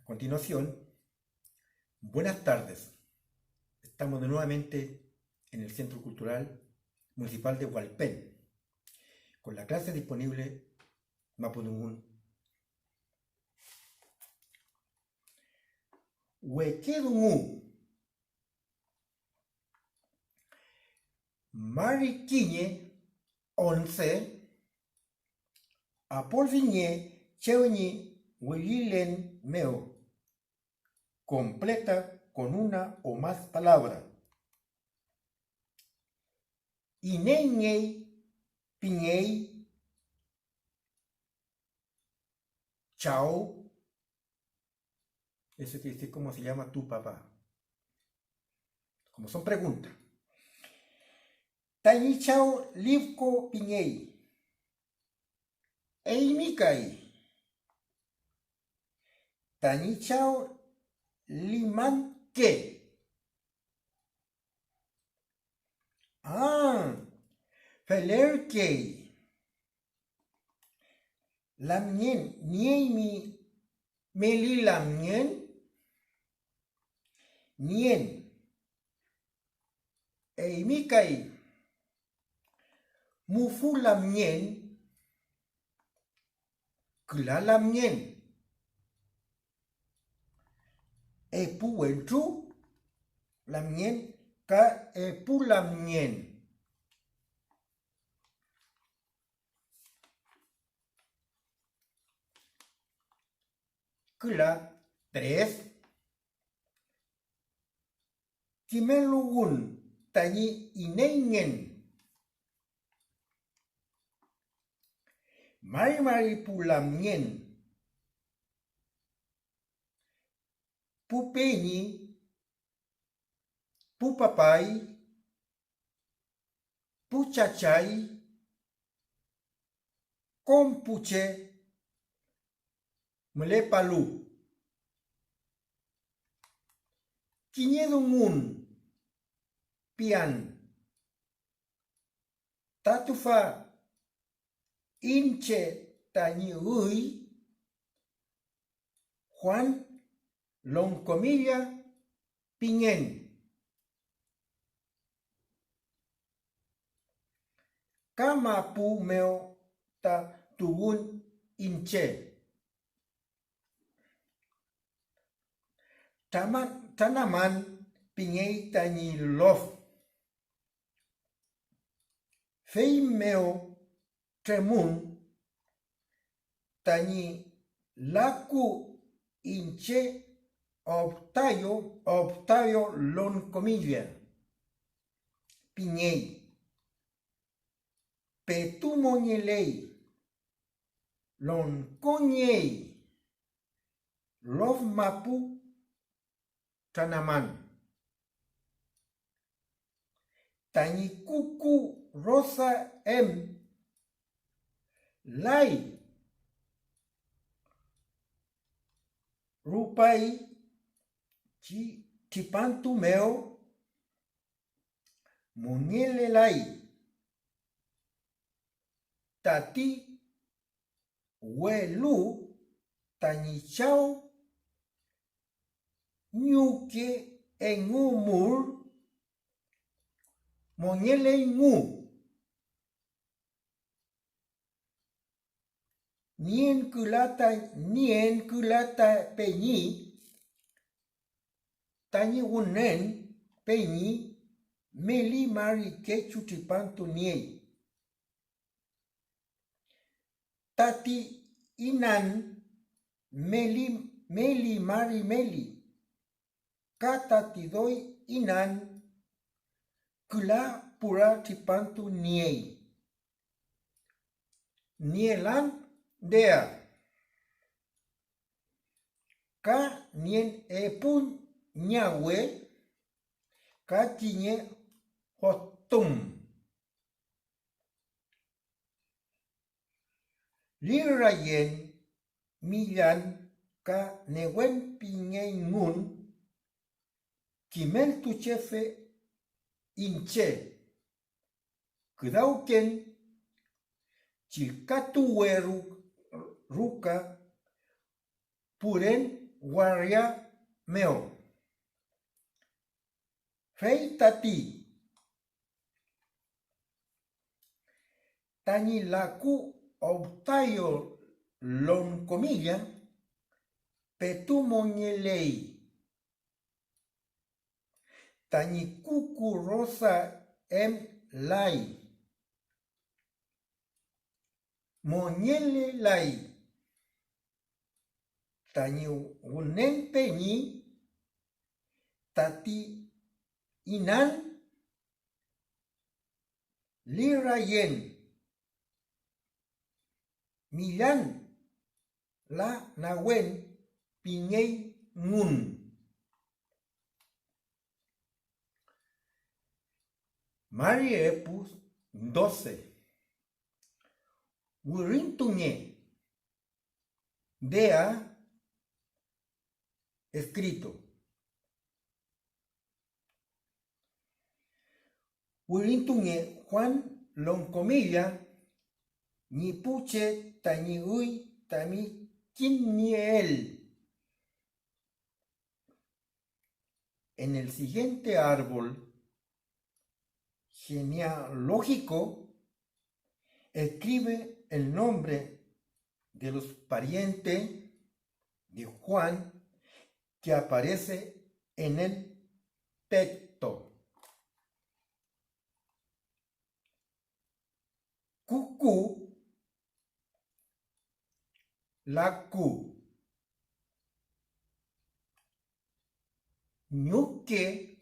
continuación, buenas tardes. Estamos nuevamente en el Centro Cultural Municipal de Hualpén, con la clase disponible Mapudungun. Huequedungu. Mariquiñe 11 Apolviñe Cheoñi Huililen Meo. Completa con una o más palabras. Ineñei, piñei, chao. Eso quiere decir cómo se llama tu papá. Como son preguntas. Tañi chao livko piñei. Eimikai. Tañi chao limanque. Felerkei. Lamnien, niemi meli lamnien. Nien. Eimikai. Mufu lamnien. Kla lamnien. Epu entru lamnien ka epu lamnien. Kla 3. Kimelugun tañi ineñen. Mari pulamien. Pupeñi. Pupapai. Puchachay. Compuche. Mlepalu. Kiñedungun. Pian. Tatufa. Inche tañi ui. Juan Loncomilla Piñén. Kamapu meo ta tugun inche. Tanaman piñei tañi lof. Feimeo tremun tañi laku inche Octavio Loncomilla Piñei. Petumoñelei. Loncoñei. Lof mapu Tanaman. Tañi cucu rosa Lai. Rupai Tipantu meo. Muñele lai. Tati huelu tañichao ñuque en umur moñele ngu. Nien culata peñi tañi unen peñi meli mari quechu tipantu niei. Tati inan meli mari meli. Katati doi inan kula pura tipantu niei. Nielan dea. Ka nien epun ñawe. Ka tiñe hotum. Lirayen millan ka newen piñengun. Kimel tu chefe inche. Kudauken chilkatuwe ruka puren guardia meo. Fei tati. Tani laku optayo lon comilla. Petu moñelei. Tani kuku rosa em lai. Moñele lai. Tani unen peñi. Tati inan. Lirayen. Milan. La nawen. Piñei ngun. Mariepus 12. Urintuñe. Dea. Escrito. Urintuñe Juan Loncomilla. Ni puche tani uy tami quiniel. En el siguiente árbol genealógico escribe el nombre de los parientes de Juan que aparece en el texto. Cucú, lacu, ñuque,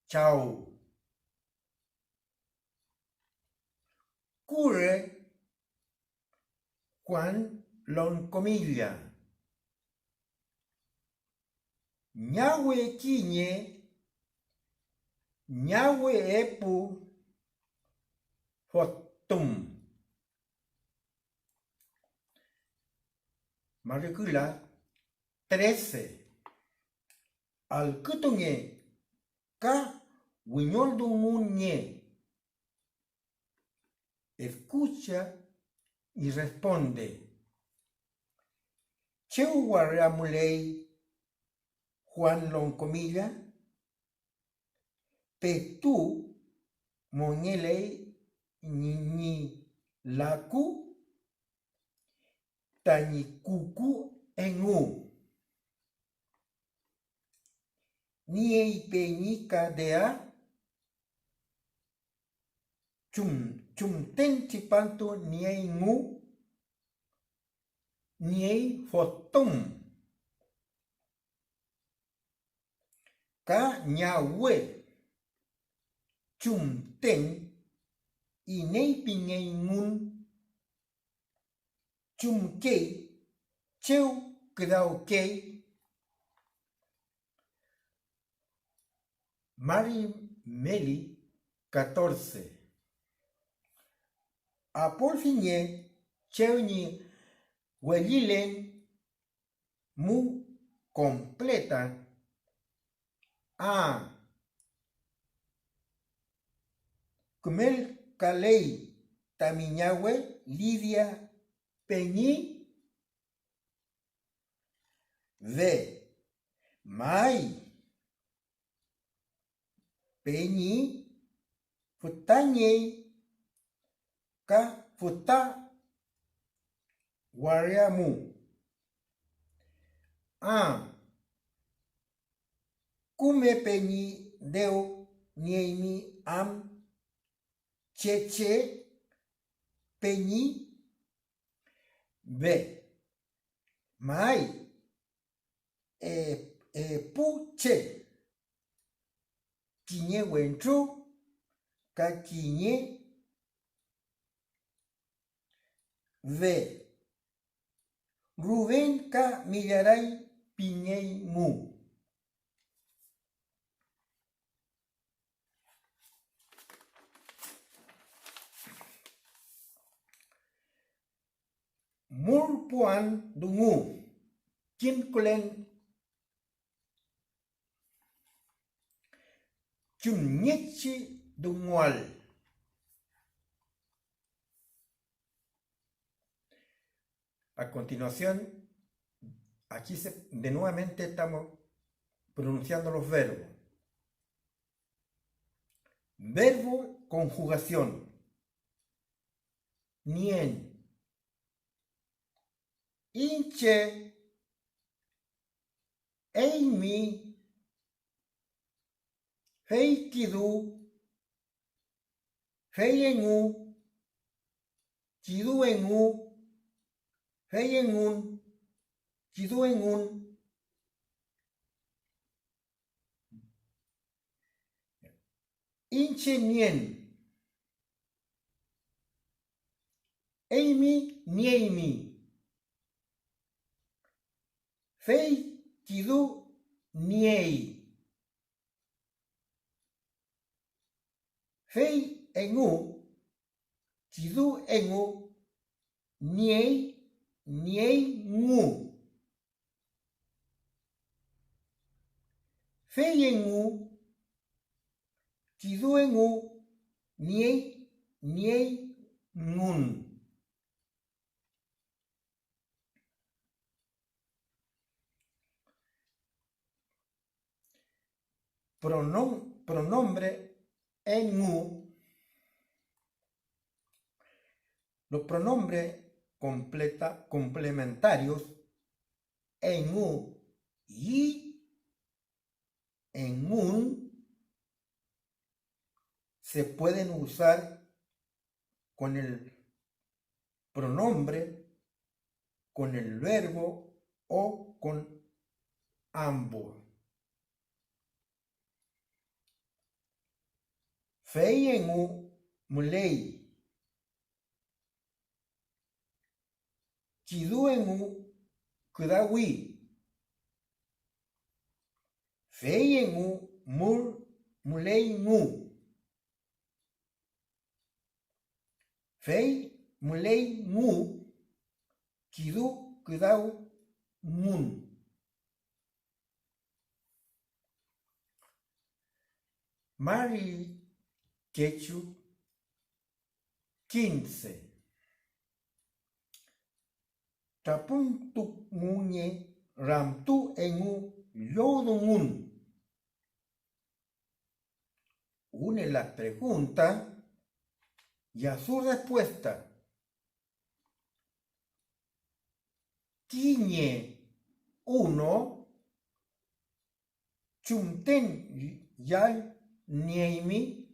chau, cure, Juan Loncomilla, ñahue quiñe, ñahue epu, fotum. Matricula 13. Al kutunye ka wiñoldunye. Escucha y responde. Cheu guarramulei Juan Loncomilla. Petu moñelei ni laku. Tani kuku en u. Ni ei peñica dea. Chum tenchi panto ni ei ngu. Ni ei fotum. Ka ñahue. Chum ten. Y nei piñei ngun. Chum kei. Cheu quedau kei. Mari Meli 14. Apolfiñe cheuni huelilen mu completa a Kumel Kalei Tamiñahue Lidia Peñi de Mai Peñi Futañe Ka Futa Guariamu a Kume Peñi Deo Niemi Am Cheche Peñi B Mai Puche Quiñe Wentru Ka Quiñe V Rubén Ka Millaray Piñey Mu. Murpuan Dungu Kinkulen Chunyechi Dungual. A continuación, aquí de nuevamente estamos pronunciando los verbos. Verbo conjugación. Nien. Inche. Eimi. Feikidu. Feienu. Kiduenu. Feienun. Kiduenun. Inche nien. Eimi niemi. Fei kidu niei. Fei enu. Kidu enu. Niei ngu. Fei enu. Kidu enu. Niei ngun. Pronombre enu. Los pronombres complementarios enu y enun se pueden usar con el pronombre, con el verbo o con ambos. Fei enu mulei. Kidu enu kudawi. Fei enu mulei ngu. Fei mulei ngu. Kidu kudau ngun. Mari Quechu 15. Tapun tu munye ramtu enu yodungun. Une la pregunta y a su respuesta. Kiñe 1. Chumten yal nieimi.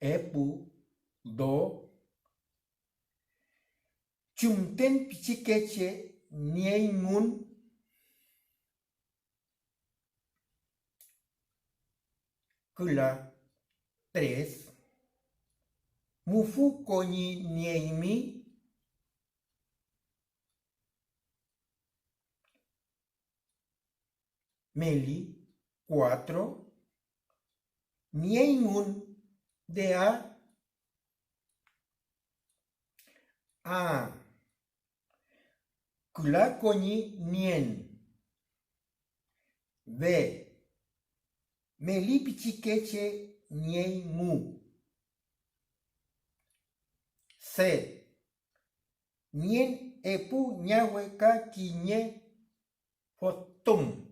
Epu 2. Chumten pichikeche nieimun. Kula 3. Mufu koñi nieimi. Meli 4. Nieimun de a kula koñi nien. B. Meli pichikeche niei mu. C. Nien epu ñawe ka kiñe fotum.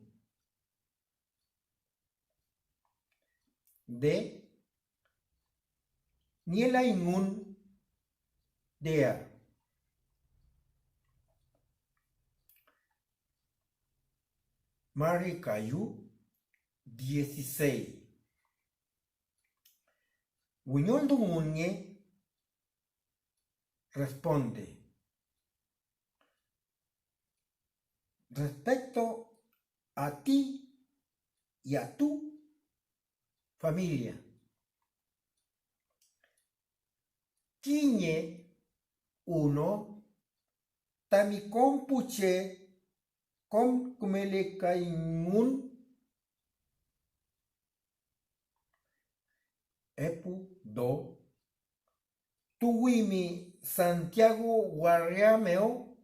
D. Niela ingun dea. Mari Cayu 16. Wiñol Muñe responde: respecto a ti y a tu familia. Kiñe 1. Tami compuche con kumele kaingun. Epu 2. Tuwimi Santiago Guarriameo.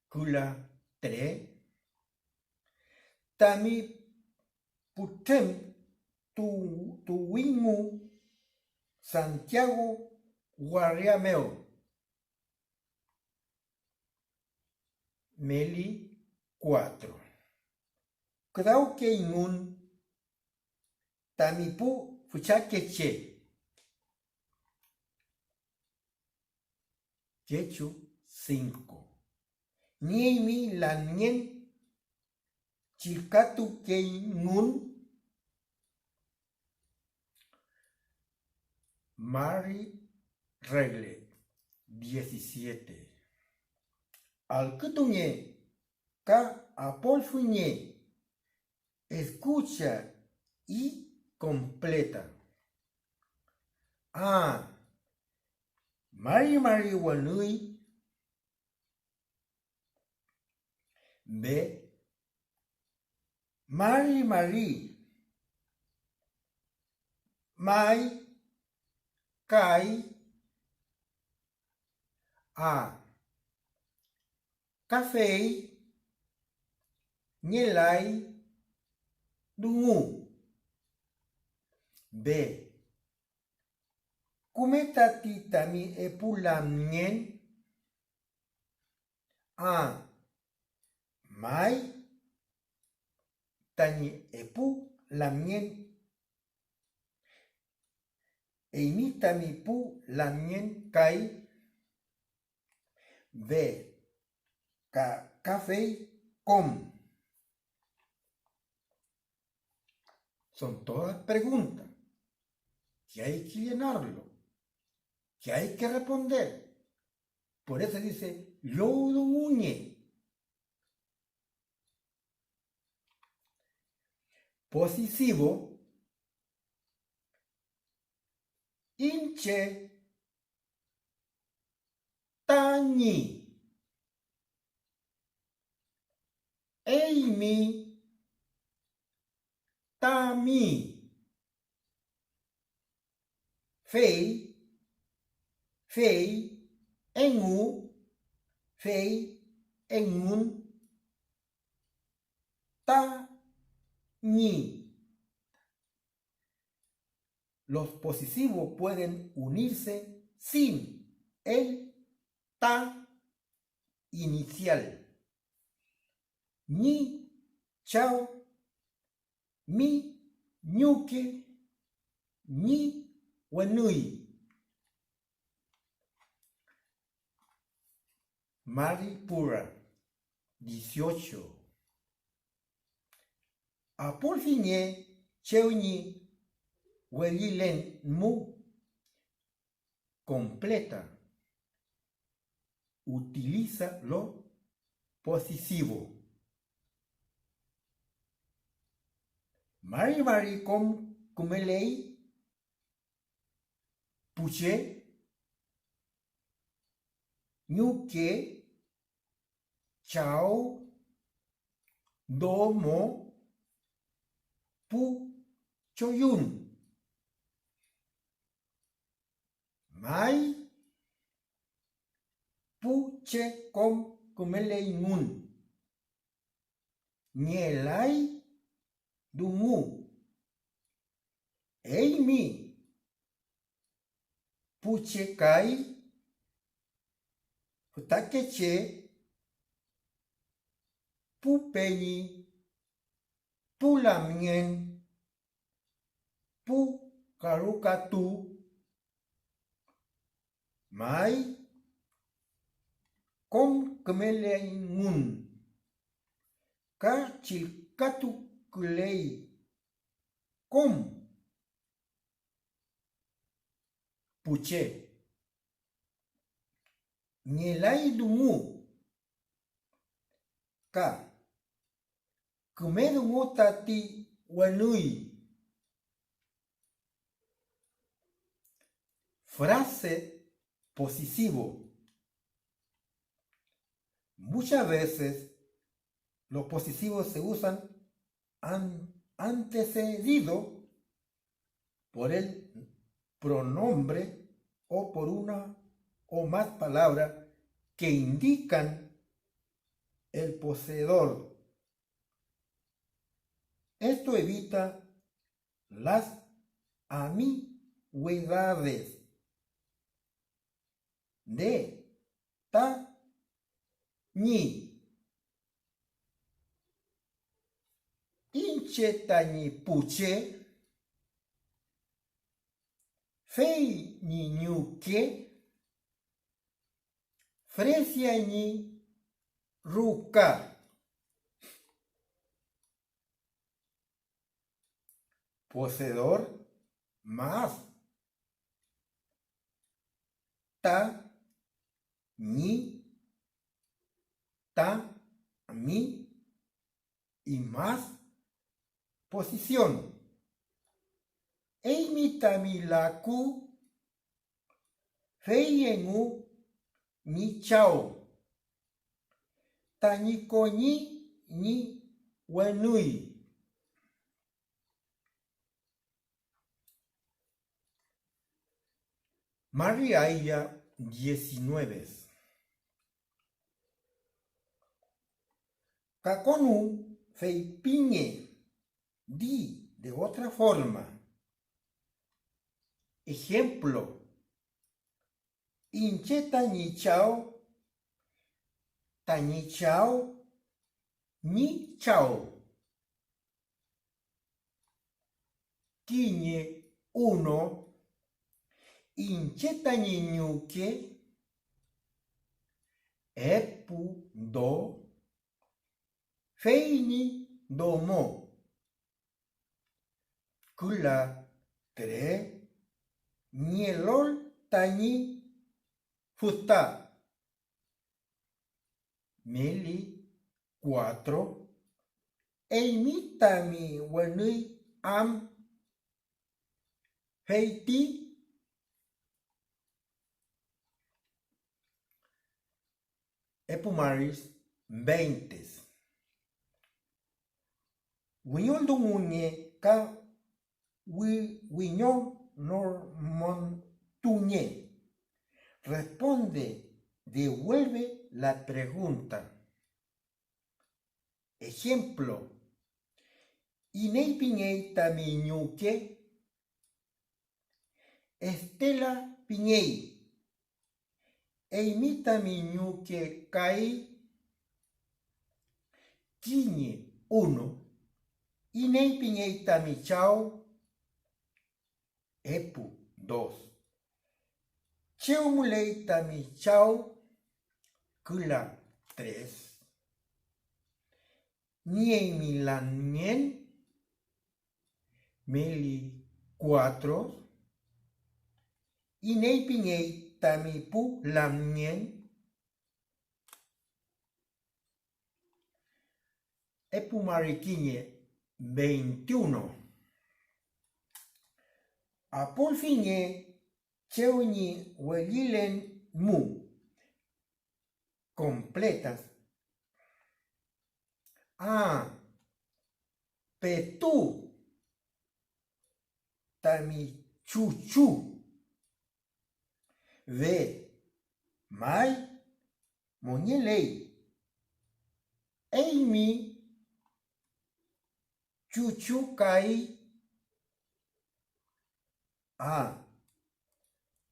Kula 3. Tami putem tuwimu Santiago Guarriameo. meli 4. Creo que ingun tamipu fuchakeche. Quechu 5. Niemi lanien chilkatu que ingun Mari Regle 17. Alcătuñe ca apolfuñe escucha y completa. A. Mari Wanui. B. Mari Mai Kai. A. Café Nyelai Dungu. B. Kumetati tami epulamnien. A. Mai tani epu lamien. Eimi tami pu lamien kai. B. Café com. Son todas preguntas que hay que llenarlo, que hay que responder. Por eso dice Yoduñe. Posesivo Inche Tañi Eimi Tami Fei Engu Fei Engun Tañi. Los posesivos pueden unirse sin el ta inicial. Ni, chao, mi, ñuque, ni, wanui. Mari Pura 18. Apolfiñe cheuni Welilen mu completa. Utiliza lo posesivo. Mari com kumelei puche ñuque chao domo pu choyun. Mai puche com kumelei mun. Nielai dungu. Eimi puche kai futakeche pupeni pulamien pu karukatu. Mai com kemelei ngun ka chilkatu kulei com puche Nyelai dungu ka kumedungu tati wanui. Frase posesivo. Muchas veces los posesivos se usan antecedido por el pronombre o por una o más palabras que indican el poseedor. Esto evita las ambigüedades de ta, ni, che tañi puche, fei ni ñuque, fresia ni ruca. Poseedor más ta, ni, ta, mi y más posición. Eimi tamilaku, feiengu, ni chao. Tañiconi ni wenui. María 19. Kakonu feipiñe di de otra forma. Ejemplo. Inche tañichao, tañichao, ni chao. Tiñe uno. Inche tañiñuque, epu do, feini domo. Kula tre, nielol tañi futa. Meli 4, eimitami wenui am feiti. Epumaris 20. Wiñol dunguñe ka wiñol normontuñe. Responde, devuelve la pregunta. Ejemplo. Inei piñei tamiñuque. Estela piñei. Eimita miñuque kai. Quiñe 1. Inei piñei tamichao. Epu 2. Cheumulei tamichao. Kula 3. Niei milanien. Meli 4. Inei piñei tamipu lamien. Epumariquiñe 21. Apulfiñe cheuñi huelilen mu. Completas. Petú. Tamichuchu. Ve, mai, moñelei. Eimi, chuchucai.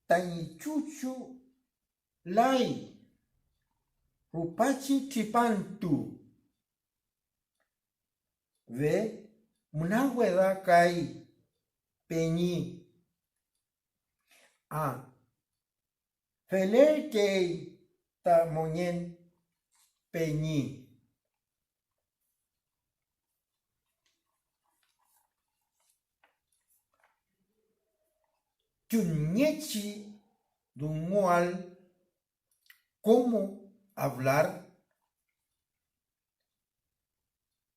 Tañichuchu, lai. Rupachi chipantu. Ve, munahueda kai. Peñi. Felerkei ta moñen peñi. Tuñechi dungual. ¿Cómo hablar?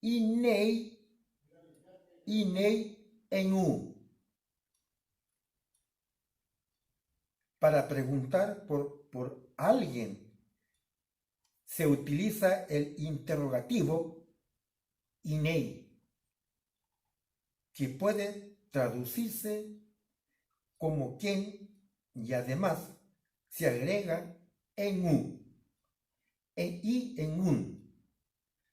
Inei en u. Para preguntar por alguien se utiliza el interrogativo inei, que puede traducirse como quién y además se agrega en u, en y en un.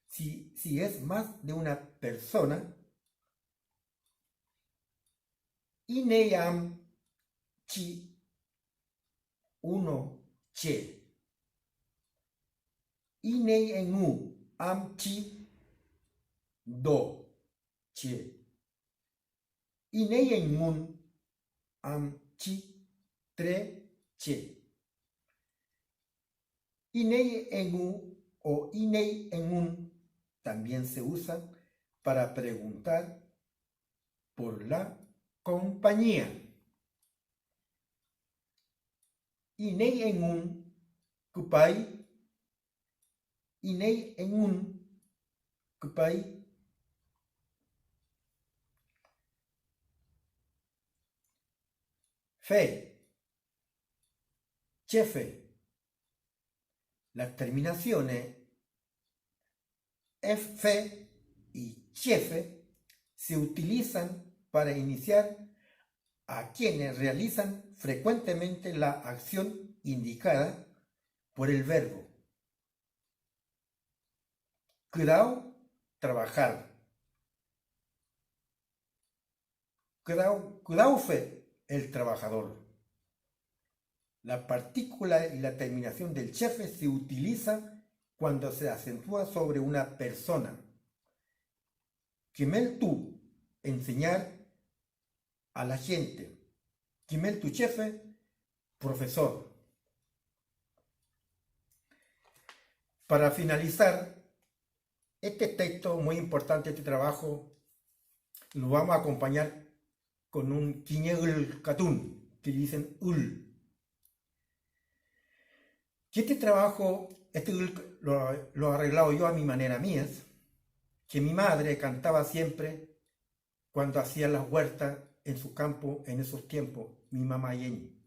Si es más de una persona, ineiam chi uno che. Inei en u am chi do che. Inei en un am chi tre che. Inei en un o inei en un también se usa para preguntar por la compañía. Inei en un kupai. Inei en un kupai. Fe, chefe. Las terminaciones F y chefe se utilizan para iniciar a quienes realizan frecuentemente la acción indicada por el verbo. Cuidado, trabajar. Cuidado fe, el trabajador. La partícula y la terminación del chefe se utiliza cuando se acentúa sobre una persona. Kimel tú, enseñar a la gente. Kimel tu chefe, profesor. Para finalizar, este texto muy importante, este trabajo, lo vamos a acompañar con un quiñegul katun, que dicen ul. Que este trabajo, lo he arreglado yo a mi manera mía, que mi madre cantaba siempre cuando hacía las huertas en su campo en esos tiempos, mi mamá Yeni.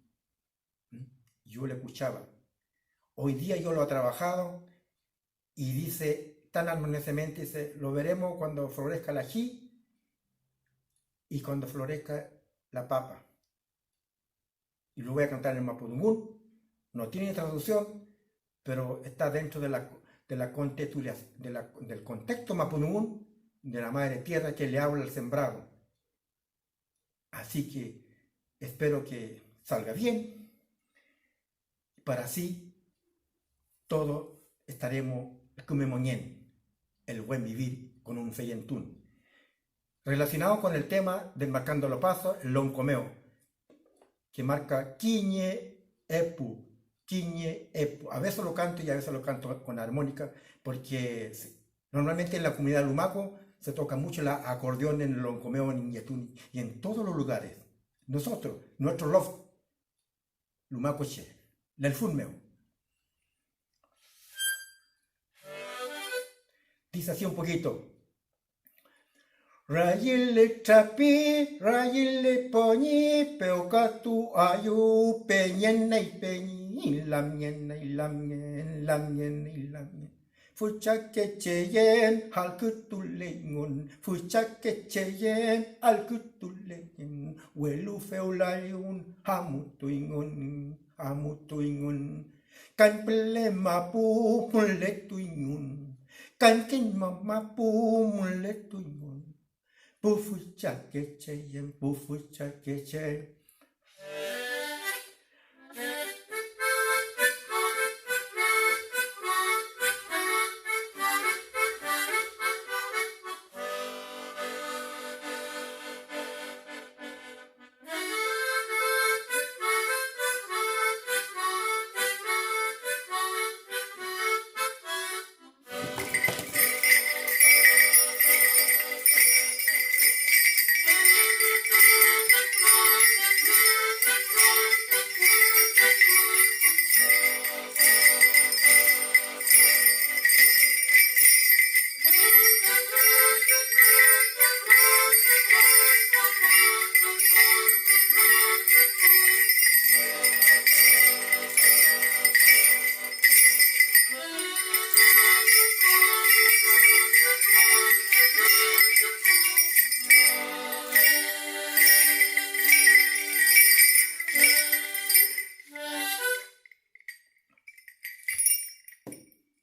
Yo le escuchaba. Hoy día yo lo he trabajado y dice tan armoniosamente, dice, lo veremos cuando florezca el ají y cuando florezca la papa. Y lo voy a cantar en mapudungún. No tiene traducción, pero está dentro del contexto mapudungún de la madre tierra que le habla al sembrado. Así que espero que salga bien. Para así todos estaremos el buen vivir con un feyentún. Relacionado con el tema del marcando los pasos, el loncomeo, que marca quiñe epu. A veces lo canto y a veces lo canto con armónica, porque normalmente en la comunidad lumaco se toca mucho el acordeón en el loncomeo, en Iñetún y en todos los lugares. Nosotros, nuestro loft, lumaco che, del funmeo. Dice así un poquito. Rayile chapi, rayile poñi, peocatu ayu, peñena y peñi, lamien y lamien, lamien y lamien. Fucha que cheyen, al kutulengun, fucha que cheyen, al kutulengun, huelu feulayun, hamutuingun, hamutuingun, kan pele mapu, muletuingun, kan kin mamapu, muletuingun. Pufucha que cheyen, pufucha que cheyen.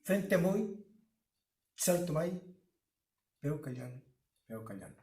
Frente muy, salto mai, veo callan, veo callan.